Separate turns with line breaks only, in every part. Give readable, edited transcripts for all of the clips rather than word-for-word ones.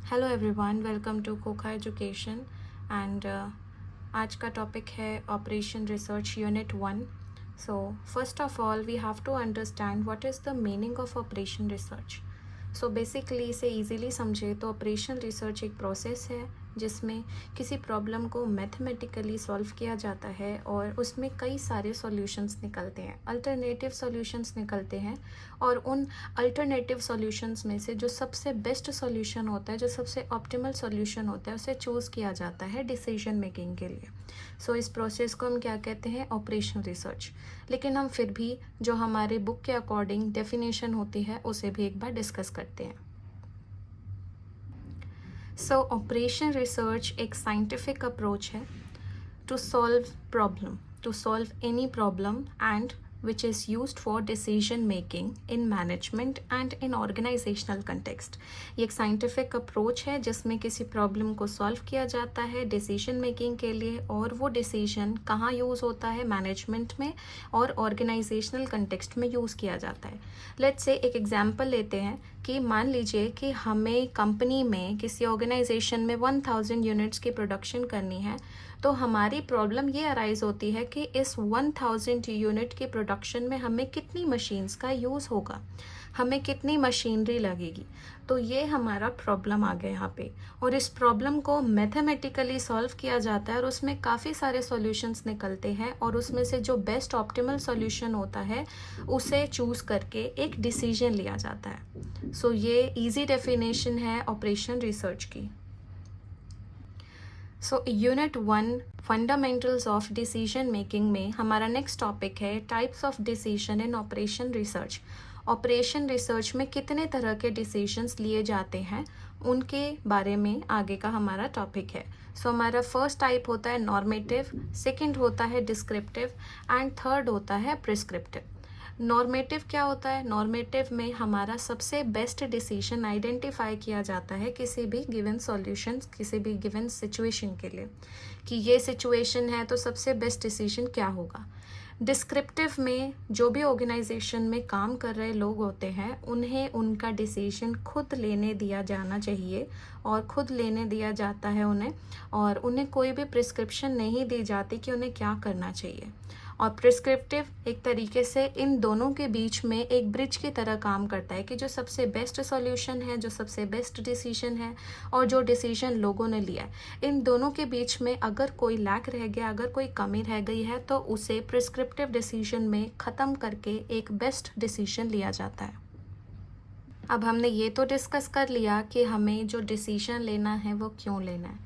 Hello everyone, welcome to Coca education and आज का topic है operation research unit 1। So first of all we have to understand what is the meaning of operation research. So basically इसे easily समझे तो operation research एक process है जिसमें किसी प्रॉब्लम को मैथमेटिकली सॉल्व किया जाता है और उसमें कई सारे सॉल्यूशंस निकलते हैं, अल्टरनेटिव सॉल्यूशंस निकलते हैं और उन अल्टरनेटिव सॉल्यूशंस में से जो सबसे बेस्ट सॉल्यूशन होता है, जो सबसे ऑप्टिमल सॉल्यूशन होता है, उसे चूज़ किया जाता है डिसीजन मेकिंग के लिए। सो इस प्रोसेस को हम क्या कहते हैं? Operation research. लेकिन हम फिर भी जो हमारे बुक के अकॉर्डिंग डेफिनेशन होती है उसे भी एक बार डिस्कस करते हैं। सो ऑपरेशन रिसर्च एक साइंटिफिक अप्रोच है to solve any problem and which is used for decision making in management and in organizational context। ये एक साइंटिफिक अप्रोच है जिसमें किसी प्रॉब्लम को सॉल्व किया जाता है डिसीजन मेकिंग के लिए, और वो डिसीजन कहाँ यूज़ होता है? मैनेजमेंट में और ऑर्गेनाइजेशनल कंटेक्स्ट में यूज़ किया जाता है। लेट्स से एक एग्जांपल लेते हैं कि मान लीजिए कि हमें कंपनी में किसी ऑर्गेनाइजेशन में 1000 यूनिट्स की प्रोडक्शन करनी है, तो हमारी प्रॉब्लम ये अराइज होती है कि इस 1000 यूनिट की प्रोडक्शन में हमें कितनी मशीन्स का यूज़ होगा, हमें कितनी मशीनरी लगेगी। तो ये हमारा प्रॉब्लम आ गया यहाँ पे, और इस प्रॉब्लम को मैथमेटिकली सॉल्व किया जाता है और उसमें काफ़ी सारे सॉल्यूशंस निकलते हैं और उसमें से जो बेस्ट ऑप्टिमल सॉल्यूशन होता है उसे चूज़ करके एक डिसीजन लिया जाता है। सो ये इजी डेफिनेशन है ऑपरेशन रिसर्च की। So unit 1 fundamentals of decision making में हमारा नेक्स्ट टॉपिक है types of decision in operation research. Operation research में कितने तरह के डिसीजंस लिए जाते हैं उनके बारे में आगे का हमारा टॉपिक है। सो हमारा फर्स्ट टाइप होता है नॉर्मेटिव, सेकंड होता है डिस्क्रिप्टिव एंड थर्ड होता है प्रिस्क्रिप्टिव। नॉर्मेटिव क्या होता है? नॉर्मेटिव में हमारा सबसे बेस्ट डिसीजन आइडेंटिफाई किया जाता है किसी भी गिवन सॉल्यूशन, किसी भी गिवन सिचुएशन के लिए, कि ये सिचुएशन है तो सबसे बेस्ट डिसीजन क्या होगा। डिस्क्रिप्टिव में जो भी ऑर्गेनाइजेशन में काम कर रहे लोग होते हैं उन्हें उनका डिसीजन खुद लेने दिया जाना चाहिए, और खुद लेने दिया जाता है उन्हें, और उन्हें कोई भी प्रिस्क्रिप्शन नहीं दी जाती कि उन्हें क्या करना चाहिए। और प्रिस्क्रिप्टिव एक तरीके से इन दोनों के बीच में एक ब्रिज की तरह काम करता है कि जो सबसे बेस्ट सॉल्यूशन है, जो सबसे बेस्ट डिसीजन है, और जो डिसीजन लोगों ने लिया है, इन दोनों के बीच में अगर कोई लैक रह गया, अगर कोई कमी रह गई है, तो उसे प्रिस्क्रिप्टिव डिसीजन में ख़त्म करके एक बेस्ट डिसीजन लिया जाता है। अब हमने ये तो डिस्कस कर लिया कि हमें जो डिसीजन लेना है वो क्यों लेना है,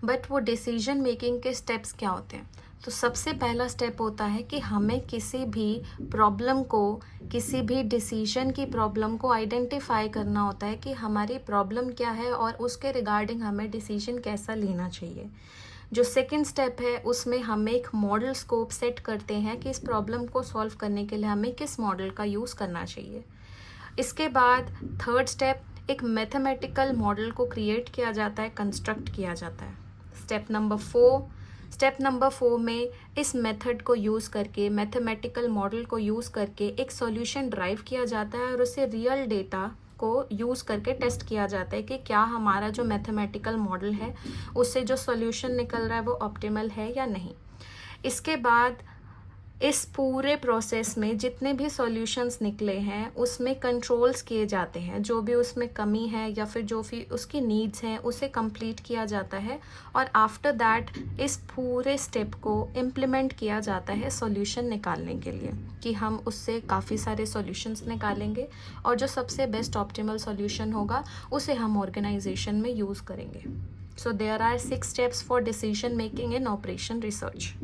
बट वो डिसीजन मेकिंग के स्टेप्स क्या होते हैं? तो सबसे पहला स्टेप होता है कि हमें किसी भी प्रॉब्लम को, किसी भी डिसीजन की प्रॉब्लम को आइडेंटिफाई करना होता है कि हमारी प्रॉब्लम क्या है और उसके रिगार्डिंग हमें डिसीजन कैसा लेना चाहिए। जो सेकंड स्टेप है उसमें हम एक मॉडल स्कोप सेट करते हैं कि इस प्रॉब्लम को सॉल्व करने के लिए हमें किस मॉडल का यूज़ करना चाहिए। इसके बाद थर्ड स्टेप, एक मैथमेटिकल मॉडल को क्रिएट किया जाता है, कंस्ट्रक्ट किया जाता है। स्टेप नंबर 4 में इस मेथड को यूज़ करके, मैथमेटिकल मॉडल को यूज़ करके एक सॉल्यूशन ड्राइव किया जाता है और उसे रियल डेटा को यूज़ करके टेस्ट किया जाता है कि क्या हमारा जो मैथमेटिकल मॉडल है उससे जो सॉल्यूशन निकल रहा है वो ऑप्टिमल है या नहीं। इसके बाद इस पूरे प्रोसेस में जितने भी सॉल्यूशंस निकले हैं उसमें कंट्रोल्स किए जाते हैं, जो भी उसमें कमी है या फिर जो भी उसकी नीड्स हैं उसे कंप्लीट किया जाता है, और आफ्टर दैट इस पूरे स्टेप को इम्प्लीमेंट किया जाता है सॉल्यूशन निकालने के लिए, कि हम उससे काफ़ी सारे सॉल्यूशंस निकालेंगे और जो सबसे बेस्ट ऑप्टिमल सॉल्यूशन होगा उसे हम ऑर्गेनाइजेशन में यूज़ करेंगे। So there are 6 steps for decision making in operation research.